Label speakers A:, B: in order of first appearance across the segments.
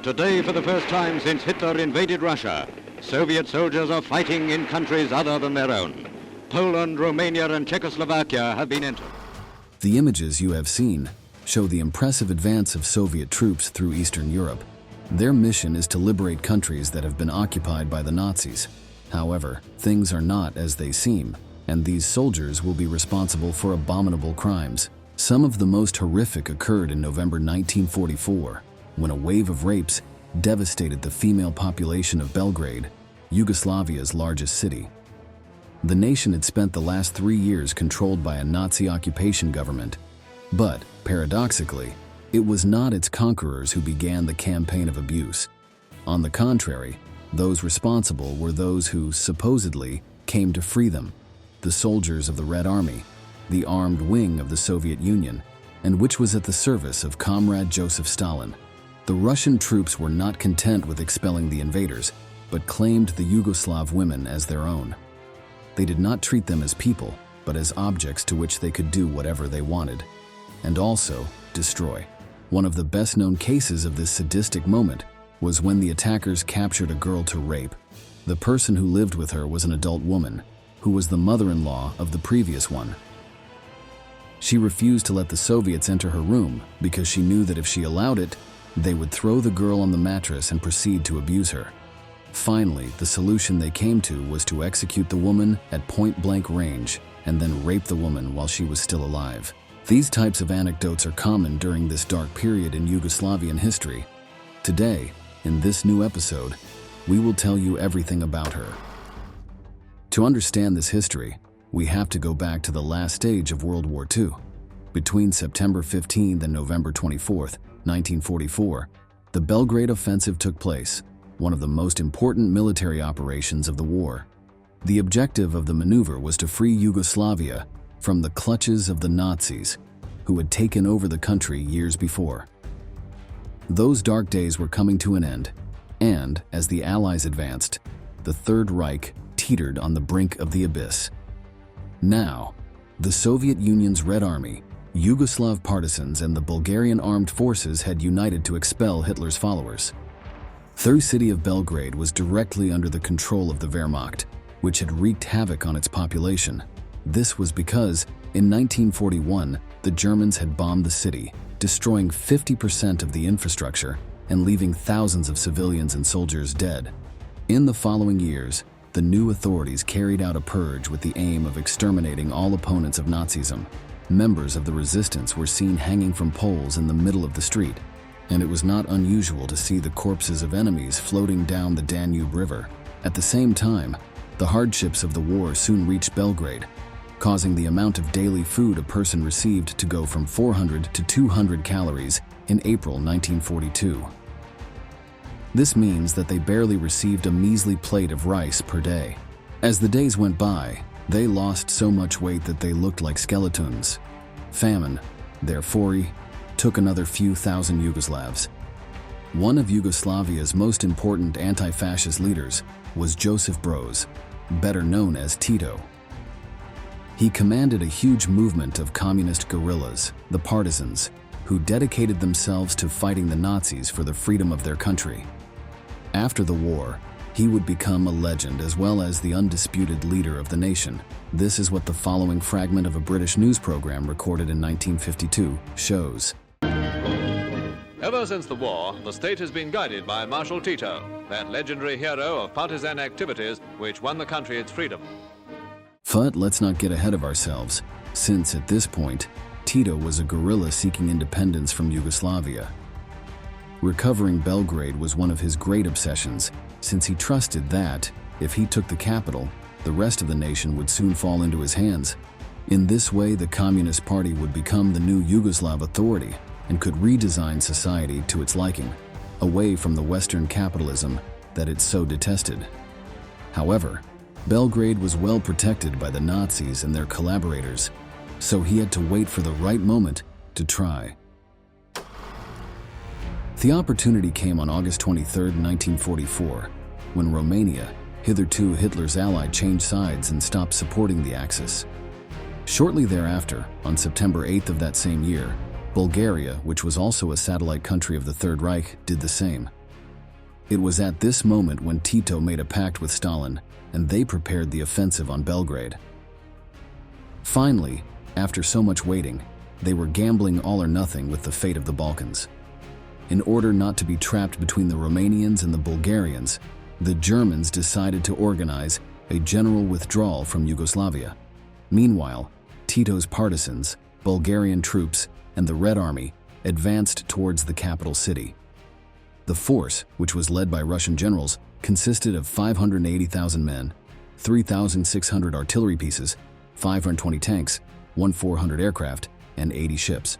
A: Today, for the first time since Hitler invaded Russia, Soviet soldiers are fighting in countries other than their own. Poland, Romania, and Czechoslovakia have been entered.
B: The images you have seen show the impressive advance of Soviet troops through Eastern Europe. Their mission is to liberate countries that have been occupied by the Nazis. However, things are not as they seem, and these soldiers will be responsible for abominable crimes. Some of the most horrific occurred in November 1944, when a wave of rapes devastated the female population of Belgrade, Yugoslavia's largest city. The nation had spent the last 3 years controlled by a Nazi occupation government, but, paradoxically, it was not its conquerors who began the campaign of abuse. On the contrary, those responsible were those who, supposedly, came to free them, the soldiers of the Red Army, the armed wing of the Soviet Union, and which was at the service of Comrade Joseph Stalin. The Russian troops were not content with expelling the invaders, but claimed the Yugoslav women as their own. They did not treat them as people, but as objects to which they could do whatever they wanted, and also destroy. One of the best-known cases of this sadistic moment was when the attackers captured a girl to rape. The person who lived with her was an adult woman, who was the mother-in-law of the previous one. She refused to let the Soviets enter her room because she knew that if she allowed it, they would throw the girl on the mattress and proceed to abuse her. Finally, the solution they came to was to execute the woman at point-blank range and then rape the woman while she was still alive. These types of anecdotes are common during this dark period in Yugoslavian history. Today, in this new episode, we will tell you everything about her. To understand this history, we have to go back to the last stage of World War II. Between September 15 and November 24, 1944, the Belgrade Offensive took place, one of the most important military operations of the war. The objective of the maneuver was to free Yugoslavia from the clutches of the Nazis, who had taken over the country years before. Those dark days were coming to an end, and, as the Allies advanced, the Third Reich teetered on the brink of the abyss. Now, the Soviet Union's Red Army, Yugoslav partisans, and the Bulgarian armed forces had united to expel Hitler's followers. The city of Belgrade was directly under the control of the Wehrmacht, which had wreaked havoc on its population. This was because, in 1941, the Germans had bombed the city, destroying 50% of the infrastructure and leaving thousands of civilians and soldiers dead. In the following years, the new authorities carried out a purge with the aim of exterminating all opponents of Nazism. Members of the resistance were seen hanging from poles in the middle of the street, and it was not unusual to see the corpses of enemies floating down the Danube River. At the same time, the hardships of the war soon reached Belgrade, causing the amount of daily food a person received to go from 400 to 200 calories in April 1942. This means that they barely received a measly plate of rice per day. As the days went by, they lost so much weight that they looked like skeletons. Famine, therefore, took another few thousand Yugoslavs. One of Yugoslavia's most important anti-fascist leaders was Josip Broz, better known as Tito. He commanded a huge movement of communist guerrillas, the partisans, who dedicated themselves to fighting the Nazis for the freedom of their country. After the war, he would become a legend as well as the undisputed leader of the nation. This is what the following fragment of a British news program recorded in 1952 shows.
C: Ever since the war, the state has been guided by Marshal Tito, that legendary hero of partisan activities which won the country its freedom.
B: But let's not get ahead of ourselves, since at this point, Tito was a guerrilla seeking independence from Yugoslavia. Recovering Belgrade was one of his great obsessions, since he trusted that, if he took the capital, the rest of the nation would soon fall into his hands. In this way, the Communist Party would become the new Yugoslav authority and could redesign society to its liking, away from the Western capitalism that it so detested. However, Belgrade was well protected by the Nazis and their collaborators, so he had to wait for the right moment to try. The opportunity came on August 23, 1944, when Romania, hitherto Hitler's ally, changed sides and stopped supporting the Axis. Shortly thereafter, on September 8th of that same year, Bulgaria, which was also a satellite country of the Third Reich, did the same. It was at this moment when Tito made a pact with Stalin, and they prepared the offensive on Belgrade. Finally, after so much waiting, they were gambling all or nothing with the fate of the Balkans. In order not to be trapped between the Romanians and the Bulgarians, the Germans decided to organize a general withdrawal from Yugoslavia. Meanwhile, Tito's partisans, Bulgarian troops, and the Red Army advanced towards the capital city. The force, which was led by Russian generals, consisted of 580,000 men, 3,600 artillery pieces, 520 tanks, 1,400 aircraft, and 80 ships.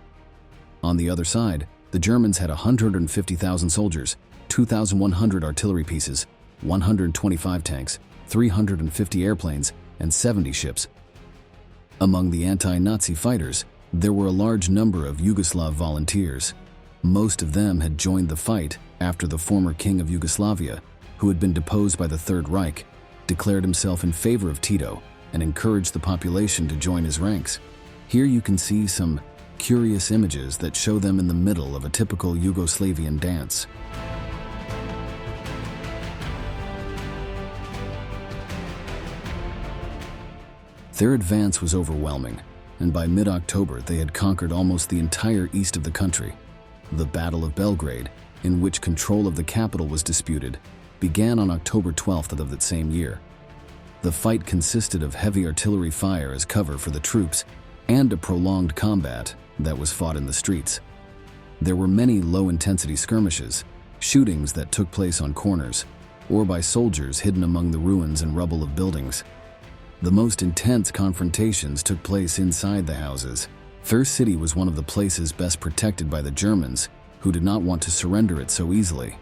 B: On the other side, the Germans had 150,000 soldiers, 2,100 artillery pieces, 125 tanks, 350 airplanes, and 70 ships. Among the anti-Nazi fighters, there were a large number of Yugoslav volunteers. Most of them had joined the fight after the former king of Yugoslavia, who had been deposed by the Third Reich, declared himself in favor of Tito and encouraged the population to join his ranks. Here you can see some curious images that show them in the middle of a typical Yugoslavian dance. Their advance was overwhelming, and by mid-October they had conquered almost the entire east of the country. The Battle of Belgrade, in which control of the capital was disputed, began on October 12th of that same year. The fight consisted of heavy artillery fire as cover for the troops and a prolonged combat that was fought in the streets. There were many low-intensity skirmishes, shootings that took place on corners, or by soldiers hidden among the ruins and rubble of buildings. The most intense confrontations took place inside the houses. First City was one of the places best protected by the Germans, who did not want to surrender it so easily.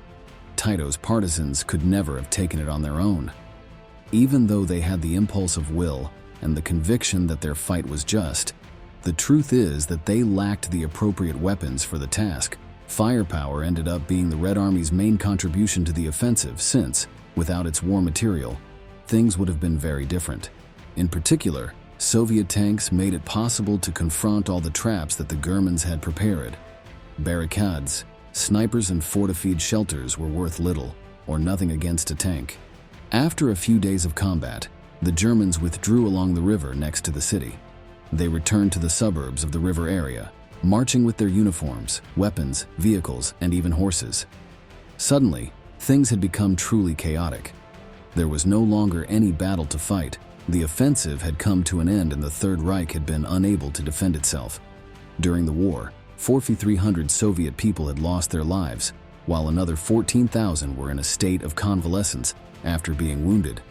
B: Tito's partisans could never have taken it on their own. Even though they had the impulse of will and the conviction that their fight was just, the truth is that they lacked the appropriate weapons for the task. Firepower ended up being the Red Army's main contribution to the offensive since, without its war material, things would have been very different. In particular, Soviet tanks made it possible to confront all the traps that the Germans had prepared. Barricades, snipers, and fortified shelters were worth little or nothing against a tank. After a few days of combat, the Germans withdrew along the river next to the city. They returned to the suburbs of the river area, marching with their uniforms, weapons, vehicles, and even horses. Suddenly, things had become truly chaotic. There was no longer any battle to fight. The offensive had come to an end and the Third Reich had been unable to defend itself. During the war, 4,300 Soviet people had lost their lives, while another 14,000 were in a state of convalescence after being wounded.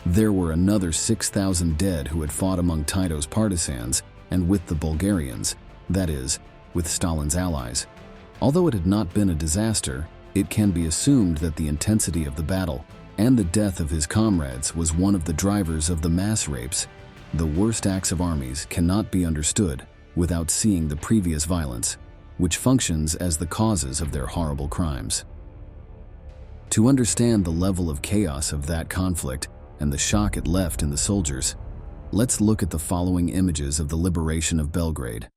B: There were another 6,000 dead who had fought among Tito's partisans and with the Bulgarians, that is, with Stalin's allies. Although it had not been a disaster, it can be assumed that the intensity of the battle and the death of his comrades was one of the drivers of the mass rapes. The worst acts of armies cannot be understood without seeing the previous violence, which functions as the causes of their horrible crimes. To understand the level of chaos of that conflict and the shock it left in the soldiers, let's look at the following images of the liberation of Belgrade.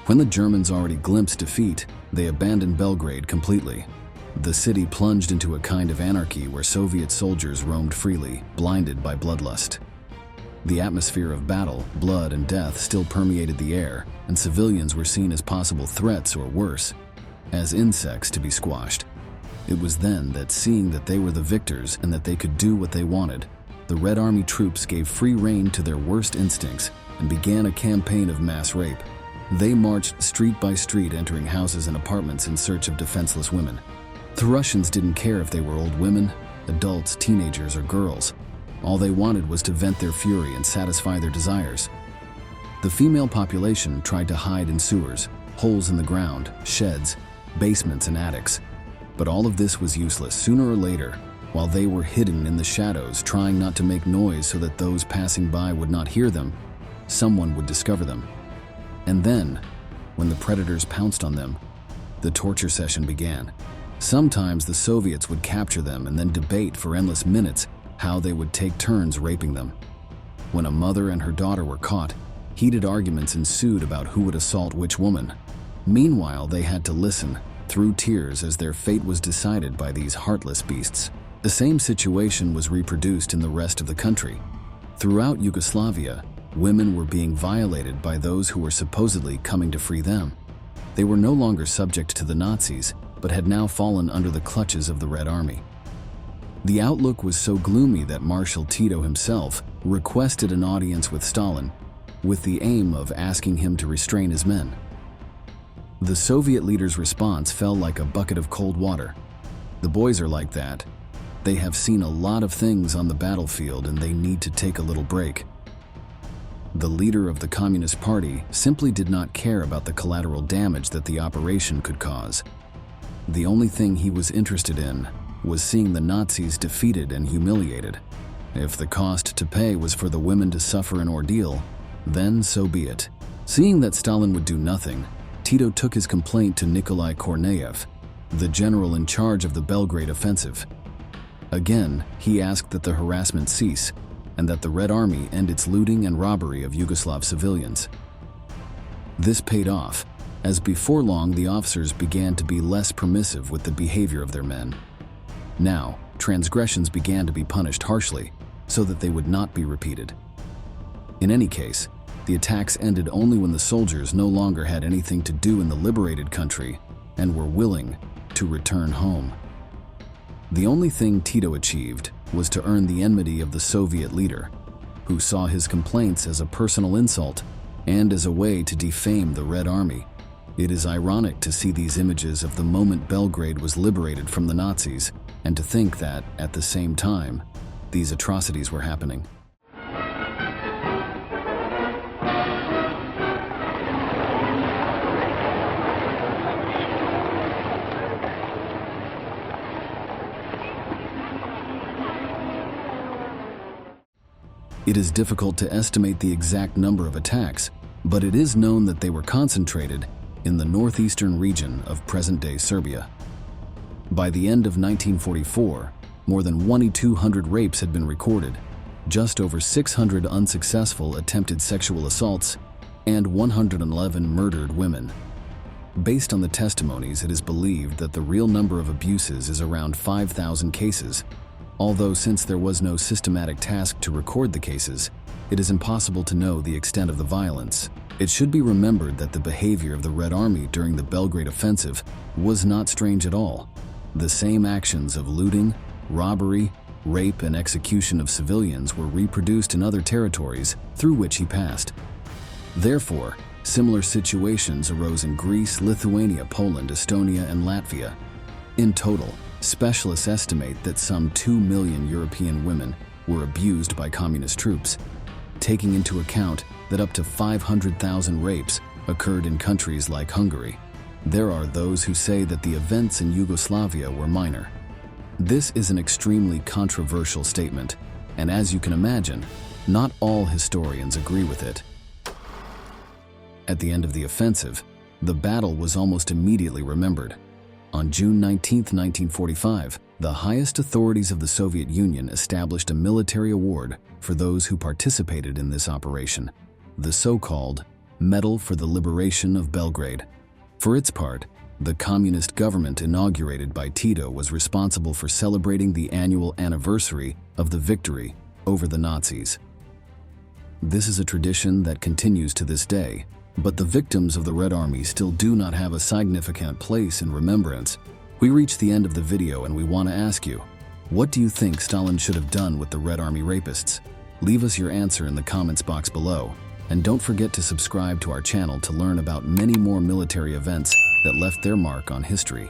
B: When the Germans already glimpsed defeat, they abandoned Belgrade completely. The city plunged into a kind of anarchy where Soviet soldiers roamed freely, blinded by bloodlust. The atmosphere of battle, blood, and death still permeated the air, and civilians were seen as possible threats or worse, as insects to be squashed. It was then that, seeing that they were the victors and that they could do what they wanted, the Red Army troops gave free rein to their worst instincts and began a campaign of mass rape. They marched street by street, entering houses and apartments in search of defenseless women. The Russians didn't care if they were old women, adults, teenagers, or girls. All they wanted was to vent their fury and satisfy their desires. The female population tried to hide in sewers, holes in the ground, sheds, basements, and attics. But all of this was useless. Sooner or later, while they were hidden in the shadows, trying not to make noise so that those passing by would not hear them, someone would discover them. And then, when the predators pounced on them, the torture session began. Sometimes the Soviets would capture them and then debate for endless minutes how they would take turns raping them. When a mother and her daughter were caught, heated arguments ensued about who would assault which woman. Meanwhile, they had to listen through tears as their fate was decided by these heartless beasts. The same situation was reproduced in the rest of the country. Throughout Yugoslavia, women were being violated by those who were supposedly coming to free them. They were no longer subject to the Nazis, but had now fallen under the clutches of the Red Army. The outlook was so gloomy that Marshal Tito himself requested an audience with Stalin, with the aim of asking him to restrain his men. The Soviet leader's response fell like a bucket of cold water. The boys are like that. They have seen a lot of things on the battlefield and they need to take a little break. The leader of the Communist Party simply did not care about the collateral damage that the operation could cause. The only thing he was interested in was seeing the Nazis defeated and humiliated. If the cost to pay was for the women to suffer an ordeal, then so be it. Seeing that Stalin would do nothing, Tito took his complaint to Nikolai Korneyev, the general in charge of the Belgrade Offensive. Again, he asked that the harassment cease and that the Red Army end its looting and robbery of Yugoslav civilians. This paid off, as before long the officers began to be less permissive with the behavior of their men. Now, transgressions began to be punished harshly so that they would not be repeated. In any case, the attacks ended only when the soldiers no longer had anything to do in the liberated country and were willing to return home. The only thing Tito achieved was to earn the enmity of the Soviet leader, who saw his complaints as a personal insult and as a way to defame the Red Army. It is ironic to see these images of the moment Belgrade was liberated from the Nazis and to think that, at the same time, these atrocities were happening. It is difficult to estimate the exact number of attacks, but it is known that they were concentrated in the northeastern region of present-day Serbia. By the end of 1944, more than 2,200 rapes had been recorded, just over 600 unsuccessful attempted sexual assaults, and 111 murdered women. Based on the testimonies, it is believed that the real number of abuses is around 5,000 cases. Although since there was no systematic task to record the cases, it is impossible to know the extent of the violence. It should be remembered that the behavior of the Red Army during the Belgrade Offensive was not strange at all. The same actions of looting, robbery, rape, and execution of civilians were reproduced in other territories through which he passed. Therefore, similar situations arose in Greece, Lithuania, Poland, Estonia, and Latvia. In total, specialists estimate that some 2 million European women were abused by communist troops, taking into account that up to 500,000 rapes occurred in countries like Hungary. There are those who say that the events in Yugoslavia were minor. This is an extremely controversial statement, and as you can imagine, not all historians agree with it. At the end of the offensive, the battle was almost immediately remembered. On June 19, 1945, the highest authorities of the Soviet Union established a military award for those who participated in this operation, the so-called Medal for the Liberation of Belgrade. For its part, the communist government inaugurated by Tito was responsible for celebrating the annual anniversary of the victory over the Nazis. This is a tradition that continues to this day, but the victims of the Red Army still do not have a significant place in remembrance. We reach the end of the video and we want to ask you, what do you think Stalin should have done with the Red Army rapists? Leave us your answer in the comments box below, and don't forget to subscribe to our channel to learn about many more military events that left their mark on history.